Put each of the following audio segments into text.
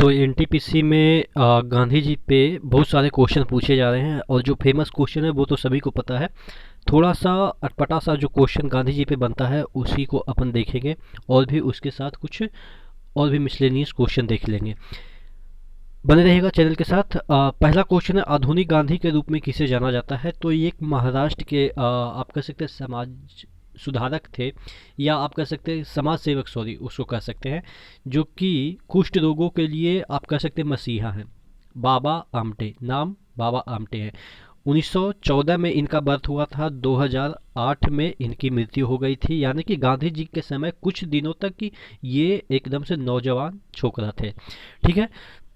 तो एनटीपीसी में गांधी जी पे बहुत सारे क्वेश्चन पूछे जा रहे हैं और जो फेमस क्वेश्चन है वो तो सभी को पता है। थोड़ा सा अटपटा सा जो क्वेश्चन गांधी जी पे बनता है उसी को अपन देखेंगे और भी उसके साथ कुछ और भी मिसलेनियस क्वेश्चन देख लेंगे। बने रहेगा चैनल के साथ। पहला क्वेश्चन है, आधुनिक गांधी के रूप में किसे जाना जाता है? तो ये एक महाराष्ट्र के आप कह सकते हैं समाज सुधारक थे, या आप कह सकते हैं समाज सेवक, सॉरी उसको कह सकते हैं, जो कि कुष्ठ रोगों के लिए आप कह सकते हैं मसीहा हैं। बाबा आमटे, नाम बाबा आमटे हैं। 1914 में इनका बर्थ हुआ था, 2008 में इनकी मृत्यु हो गई थी। यानी कि गांधी जी के समय कुछ दिनों तक कि ये एकदम से नौजवान छोकरा थे। ठीक है,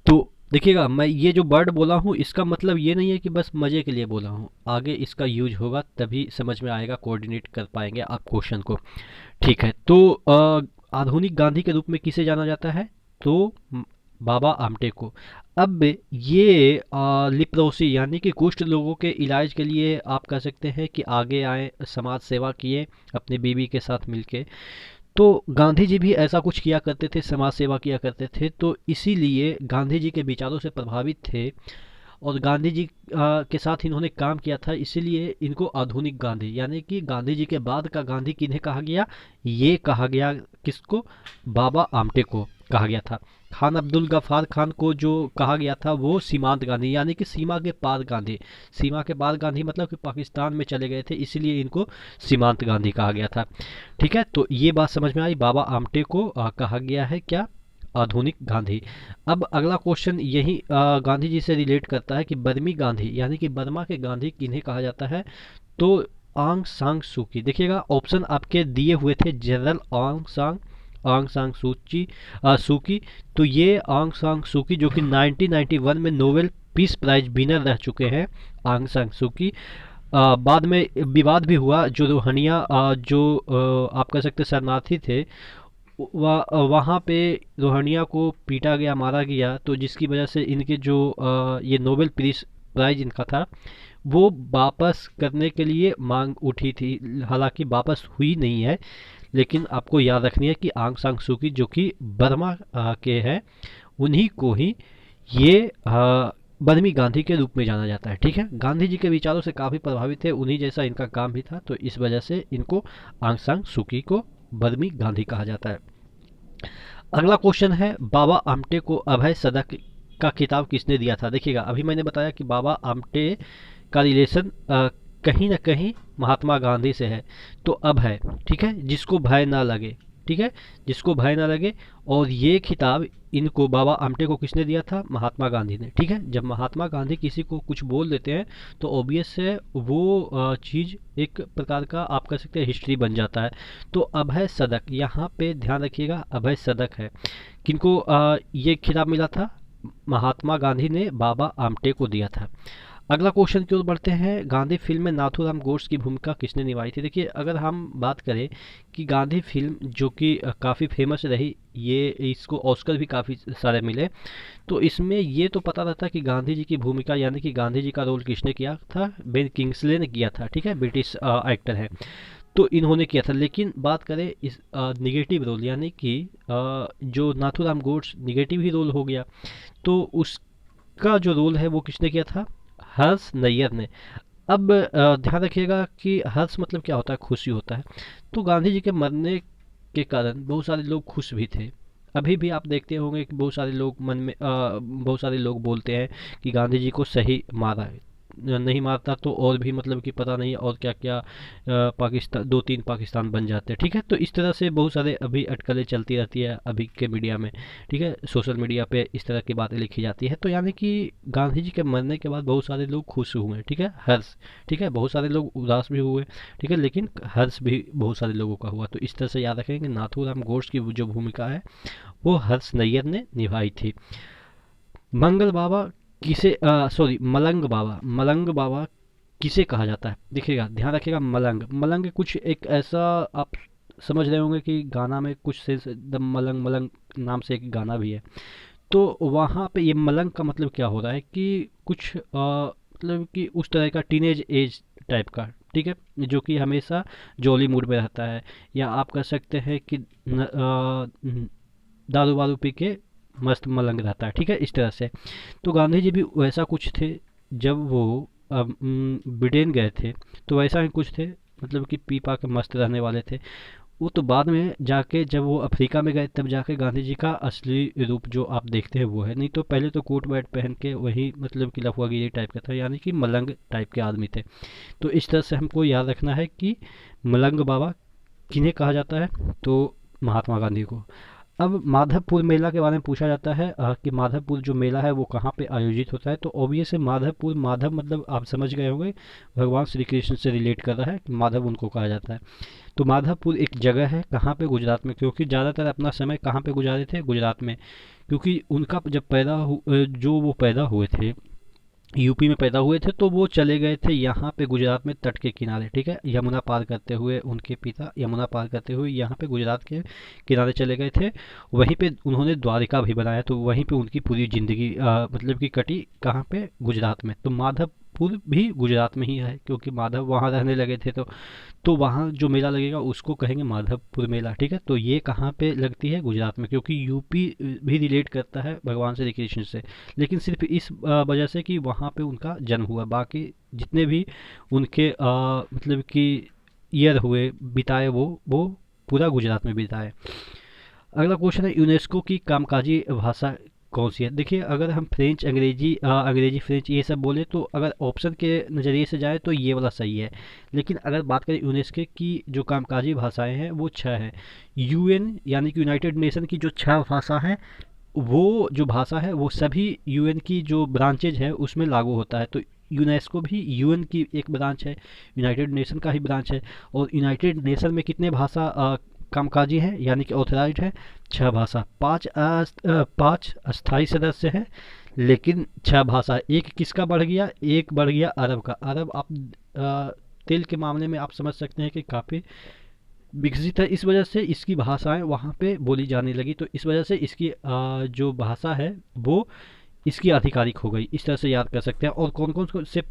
तो देखिएगा मैं ये जो वर्ड बोला हूँ इसका मतलब ये नहीं है कि बस मज़े के लिए बोला हूँ, आगे इसका यूज होगा तभी समझ में आएगा, कोऑर्डिनेट कर पाएंगे आप क्वेश्चन को। ठीक है, तो आधुनिक गांधी के रूप में किसे जाना जाता है? तो बाबा आमटे को। अब ये लिप्रोसी यानी कि कुष्ठ लोगों के इलाज के लिए आप कह सकते हैं कि आगे आए, समाज सेवा किए अपनी बीवी के साथ मिलके। तो गांधी जी भी ऐसा कुछ किया करते थे, समाज सेवा किया करते थे, तो इसीलिए गांधी जी के विचारों से प्रभावित थे और गांधी जी के साथ इन्होंने काम किया था, इसीलिए इनको आधुनिक गांधी यानी कि गांधी जी के बाद का गांधी किन्हें कहा गया? ये कहा गया किसको? बाबा आमटे को कहा गया था। खान अब्दुल गफ्फार खान को जो कहा गया था वो सीमांत गांधी यानी कि सीमा के पार गांधी। सीमा के पार गांधी मतलब कि पाकिस्तान में चले गए थे, इसीलिए इनको सीमांत गांधी कहा गया था। ठीक है, तो ये बात समझ में आई, बाबा आमटे को कहा गया है क्या? आधुनिक गांधी। अब अगला क्वेश्चन यही गांधी जी से रिलेट करता है कि बर्मी गांधी यानी कि बर्मा के गांधी किन्हें कहा जाता है? तो आंग सांग सूकी। देखिएगा ऑप्शन आपके दिए हुए थे, जनरल आंग सांग सूची सूकी। तो ये आंग सांग सूकी जो कि 1991 में नोबेल पीस प्राइज विनर रह चुके हैं, आंग सांग सूकी। बाद में विवाद भी हुआ, जो रोहनिया जो आप कह सकते शरणार्थी थे, वहाँ पे रोहनिया को पीटा गया, मारा गया, तो जिसकी वजह से इनके जो ये नोबेल पीस प्राइज इनका था वो वापस करने के लिए मांग उठी थी। हालांकि वापस हुई नहीं है, लेकिन आपको याद रखनी है कि आंग सांग सूकी जो कि बर्मा के हैं, उन्हीं को ही ये बर्मी गांधी के रूप में जाना जाता है। ठीक है, गांधी जी के विचारों से काफ़ी प्रभावित थे, उन्हीं जैसा इनका काम भी था, तो इस वजह से इनको आंग सांग सूकी को बर्मी गांधी कहा जाता है। अगला क्वेश्चन है, बाबा आमटे को अभय सदक का खिताब किसने दिया था? देखिएगा अभी मैंने बताया कि बाबा आमटे का रिलेशन कहीं ना कहीं महात्मा गांधी से है, तो अभय, ठीक है, जिसको भय ना लगे। ठीक है, जिसको भय ना लगे। और ये खिताब इनको बाबा आमटे को किसने दिया था? महात्मा गांधी ने। ठीक है, जब महात्मा गांधी किसी को कुछ बोल देते हैं तो ऑब्वियस है वो चीज़ एक प्रकार का आप कह सकते हैं हिस्ट्री बन जाता है। तो अभय सदक, यहाँ पे ध्यान रखिएगा, अभय सदक है। किनको ये खिताब मिला था? महात्मा गांधी ने बाबा आमटे को दिया था। अगला क्वेश्चन की ओर बढ़ते हैं, गांधी फिल्म में नाथूराम गोड्स की भूमिका किसने निभाई थी? देखिए अगर हम बात करें कि गांधी फिल्म जो कि काफ़ी फेमस रही, ये इसको ऑस्कर भी काफ़ी सारे मिले, तो इसमें ये तो पता रहता कि गांधी जी की भूमिका यानी कि गांधी जी का रोल किसने किया था? बेन किंग्सले ने किया था। ठीक है, ब्रिटिश एक्टर है, तो इन्होंने किया था। लेकिन बात करें इस निगेटिव रोल यानी कि जो नाथूराम गोड्स निगेटिव ही रोल हो गया, तो उसका जो रोल है वो किसने किया था? हर्ष नैयर ने। अब ध्यान रखिएगा कि हर्ष मतलब क्या होता है? खुशी होता है। तो गांधी जी के मरने के कारण बहुत सारे लोग खुश भी थे। अभी भी आप देखते होंगे कि बहुत सारे लोग मन में बहुत सारे लोग बोलते हैं कि गांधी जी को सही मारा है, नहीं मारता तो और भी मतलब कि पता नहीं और क्या क्या पाकिस्तान, दो तीन पाकिस्तान बन जाते हैं। ठीक है, तो इस तरह से बहुत सारे अभी अटकलें चलती रहती है अभी के मीडिया में। ठीक है, सोशल मीडिया पे इस तरह की बातें लिखी जाती है। तो यानी कि गांधी जी के मरने के बाद बहुत सारे लोग खुश हुए। ठीक है, हर्ष। ठीक है, बहुत सारे लोग उदास भी हुए। ठीक है, लेकिन हर्ष भी बहुत सारे लोगों का हुआ। तो इस तरह से याद रखें कि नाथूराम गोड्स की जो भूमिका है वो हर्ष नैयर ने निभाई थी। मंगल बाबा किसे सॉरी मलंग बाबा किसे कहा जाता है? देखिएगा ध्यान रखिएगा, मलंग मलंग कुछ एक ऐसा आप समझ रहे होंगे कि गाना में कुछ सेंस, एकदम मलंग मलंग नाम से एक गाना भी है। तो वहाँ पे ये मलंग का मतलब क्या हो रहा है कि कुछ मतलब कि उस तरह का टीनेज एज टाइप का। ठीक है, जो कि हमेशा जॉली मूड में रहता है, या आप कह सकते हैं कि दारू वारू पी के मस्त मलंग रहता है, ठीक है, इस तरह से। तो गांधी जी भी वैसा कुछ थे। जब वो ब्रिटेन गए थे तो वैसा ही कुछ थे, मतलब कि पी पा के मस्त रहने वाले थे। वो तो बाद में जाके जब वो अफ्रीका में गए तब जाके गांधी जी का असली रूप जो आप देखते हैं वो है, नहीं तो पहले तो कोट वैट पहन के वही मतलब कि लफुआगिरी टाइप का था, यानी कि मलंग टाइप के आदमी थे। तो इस तरह से हमको याद रखना है कि मलंग बाबा किन्हें कहा जाता है, तो महात्मा गांधी को। अब माधवपुर मेला के बारे में पूछा जाता है कि माधवपुर जो मेला है वो कहाँ पे आयोजित होता है, तो ऑब्वियस है माधवपुर, माधव मतलब आप समझ गए होंगे, भगवान श्री कृष्ण से रिलेट कर रहा है कि माधव उनको कहा जाता है। तो माधवपुर एक जगह है कहाँ पे, गुजरात में, क्योंकि ज़्यादातर अपना समय कहाँ पे गुजारे थे, गुजरात में। क्योंकि उनका जब जो वो पैदा हुए थे, यूपी में पैदा हुए थे, तो वो चले गए थे यहाँ पे गुजरात में तट के किनारे, ठीक है, यमुना पार करते हुए, उनके पिता यमुना पार करते हुए यहाँ पे गुजरात के किनारे चले गए थे। वहीं पे उन्होंने द्वारिका भी बनाया, तो वहीं पे उनकी पूरी ज़िंदगी मतलब कि कटी, कहाँ पे, गुजरात में। तो माधवपुर भी गुजरात में ही है, क्योंकि माधव वहाँ रहने लगे थे, तो वहाँ जो मेला लगेगा उसको कहेंगे माधवपुर मेला, ठीक है। तो ये कहाँ पे लगती है, गुजरात में, क्योंकि यूपी भी रिलेट करता है भगवान श्री कृष्ण से, लेकिन सिर्फ इस वजह से कि वहाँ पे उनका जन्म हुआ। बाकी जितने भी उनके मतलब कि ईयर हुए बिताए, वो पूरा गुजरात में बिताए। अगला क्वेश्चन है, यूनेस्को की कामकाजी भाषा कौन सी है। देखिए, अगर हम फ्रेंच, अंग्रेजी, अंग्रेजी फ्रेंच ये सब बोले तो अगर ऑप्शन के नज़रिए से जाए तो ये वाला सही है। लेकिन अगर बात करें यूनेस्को की जो कामकाजी भाषाएं हैं वो छः हैं। यूएन यानी कि यूनाइटेड नेशन की जो छः भाषा है, वो जो भाषा है वो सभी यूएन की जो ब्रांचेज है उसमें लागू होता है। तो यूनेस्को भी यूएन की एक ब्रांच है, यूनाइटेड नेशन का ही ब्रांच है। और यूनाइटेड नेशन में कितने भाषा कामकाजी हैं यानी कि ऑथराइज्ड है, छह भाषा। पाँच अस्थाई सदस्य हैं, लेकिन छह भाषा। एक किसका बढ़ गया, एक बढ़ गया अरब का। अरब आप तेल के मामले में आप समझ सकते हैं कि काफ़ी विकसित है, इस वजह से इसकी भाषाएं वहाँ पे बोली जाने लगी। तो इस वजह से इसकी जो भाषा है वो इसकी आधिकारिक हो गई, इस तरह से याद कर सकते हैं। और कौन कौन से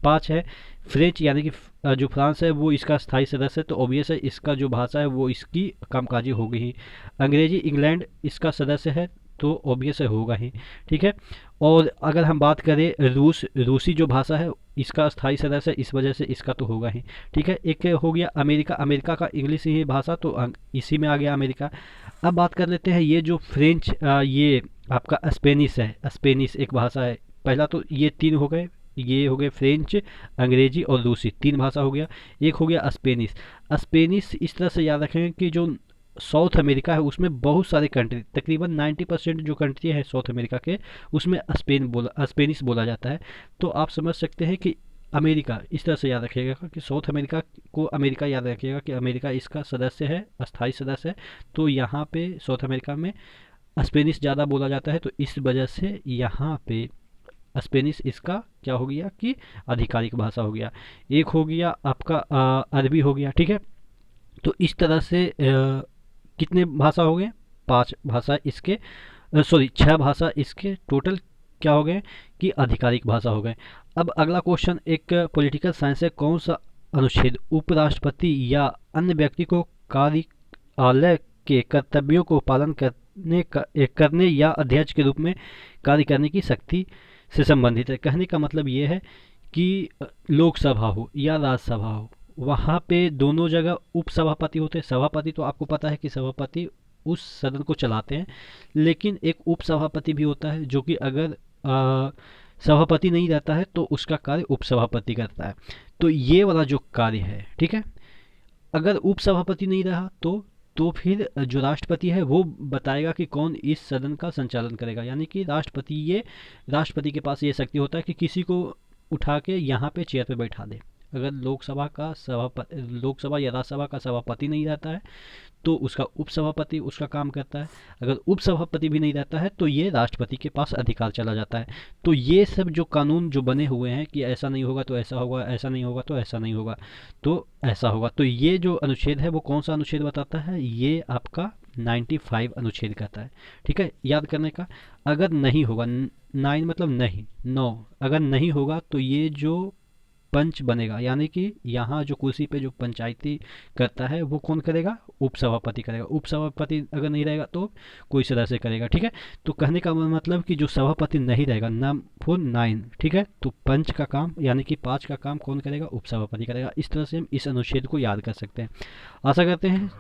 पाँच है, फ्रेंच यानी कि जो फ्रांस है वो इसका स्थायी सदस्य है, तो ऑब्वियस है इसका जो भाषा है वो इसकी कामकाजी होगी ही। अंग्रेजी इंग्लैंड इसका सदस्य है, तो ऑब्वियस है होगा ही, ठीक है। और अगर हम बात करें रूसी जो भाषा है इसका स्थायी सदस्य है, इस वजह से इसका तो होगा ही, ठीक है। एक हो गया अमेरिका, अमेरिका का इंग्लिश ही भाषा, तो इसी में आ गया अमेरिका। अब बात कर लेते हैं ये जो फ्रेंच, ये आपका स्पेनिश है, स्पेनिश एक भाषा है। पहला तो ये तीन हो गए, ये हो गए फ्रेंच, अंग्रेजी और रूसी, तीन भाषा हो गया। एक हो गया स्पेनिश। स्पेनिश इस तरह से याद रखें कि जो साउथ अमेरिका है उसमें बहुत सारे कंट्री, तकरीबन 90% जो कंट्री है साउथ अमेरिका के, उसमें स्पेनिश बोला जाता है। तो आप समझ सकते हैं कि अमेरिका इस तरह से याद रखिएगा कि साउथ अमेरिका को अमेरिका याद रखिएगा कि अमेरिका इसका सदस्य है, अस्थायी सदस्य है। तो यहाँ पे साउथ अमेरिका में स्पेनिश ज़्यादा बोला जाता है, तो इस वजह से यहाँ पे स्पेनिश इसका क्या हो गया कि आधिकारिक भाषा हो गया। एक हो गया आपका अरबी हो गया, ठीक है। तो इस तरह से कितने भाषा हो गए, पांच भाषा इसके, सॉरी छह भाषा इसके टोटल क्या हो गए कि आधिकारिक भाषा हो गए। अब अगला क्वेश्चन एक पॉलिटिकल साइंस है, कौन सा अनुच्छेद उपराष्ट्रपति या अन्य व्यक्ति को कार्यालय के कर्तव्यों को पालन करने या अध्यक्ष के रूप में कार्य करने की शक्ति से संबंधित है। कहने का मतलब ये है कि लोकसभा हो या राज्यसभा हो, वहाँ पे दोनों जगह उपसभापति होते हैं। सभापति तो आपको पता है कि सभापति उस सदन को चलाते हैं, लेकिन एक उपसभापति भी होता है जो कि अगर सभापति नहीं रहता है तो उसका कार्य उपसभापति करता है। तो ये वाला जो कार्य है, ठीक है, अगर उपसभापति नहीं रहा तो फिर जो राष्ट्रपति है वो बताएगा कि कौन इस सदन का संचालन करेगा। यानी कि राष्ट्रपति के पास ये शक्ति होता है कि किसी को उठा के यहाँ पे चेयर पे बैठा दे। अगर लोकसभा या राज्यसभा का सभापति नहीं रहता है तो उसका उपसभापति उसका काम करता है। अगर उपसभापति भी नहीं रहता है तो ये राष्ट्रपति के पास अधिकार चला जाता है। तो ये सब जो कानून जो बने हुए हैं कि ऐसा नहीं होगा तो ऐसा होगा, ऐसा नहीं होगा तो ऐसा नहीं होगा, तो ऐसा होगा। तो ये जो अनुच्छेद है वो कौन सा अनुच्छेद बताता है, ये आपका 95 अनुच्छेद कहता है, ठीक है। याद करने का, अगर नहीं होगा, 9 मतलब नहीं, 9 अगर नहीं होगा तो ये जो पंच बनेगा, यानी कि यहाँ जो कुर्सी पे जो पंचायती करता है वो कौन करेगा, उपसभापति करेगा। उपसभापति अगर नहीं रहेगा तो कोई सदस्य करेगा, ठीक है। तो कहने का मतलब कि जो सभापति नहीं रहेगा, नाम फॉर 9, ठीक है, तो पंच का काम यानी कि 5 का काम कौन करेगा, उपसभापति करेगा। इस तरह से हम इस अनुच्छेद को याद कर सकते हैं। आशा करते हैं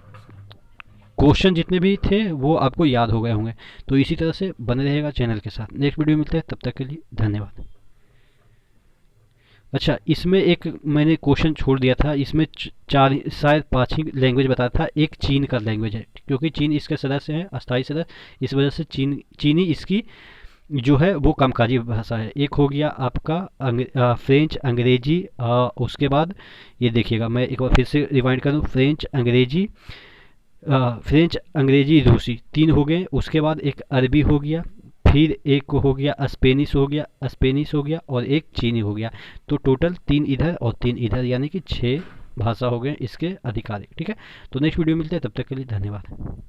क्वेश्चन जितने भी थे वो आपको याद हो गए होंगे। तो इसी तरह से बने रहेगा चैनल के साथ। नेक्स्ट वीडियो मिलते हैं, तब तक के लिए धन्यवाद। अच्छा, इसमें एक मैंने क्वेश्चन छोड़ दिया था, इसमें चार शायद 5 ही लैंग्वेज बताया था। एक चीन का लैंग्वेज है, क्योंकि चीन इसके सदस्य है, अस्थायी सदस्य, इस वजह से चीनी इसकी जो है वो कामकाजी भाषा है। एक हो गया आपका फ्रेंच अंग्रेजी, उसके बाद ये देखिएगा, मैं एक बार फिर से रिवाइंड करूँ, फ्रेंच अंग्रेजी रूसी 3 हो गए। उसके बाद एक अरबी हो गया, फिर एक हो गया स्पेनिश हो गया और एक चीनी हो गया। तो टोटल 3 इधर और 3 इधर, यानी कि 6 भाषा हो गए इसके आधिकारिक, ठीक है। तो नेक्स्ट वीडियो मिलते हैं, तब तक के लिए धन्यवाद।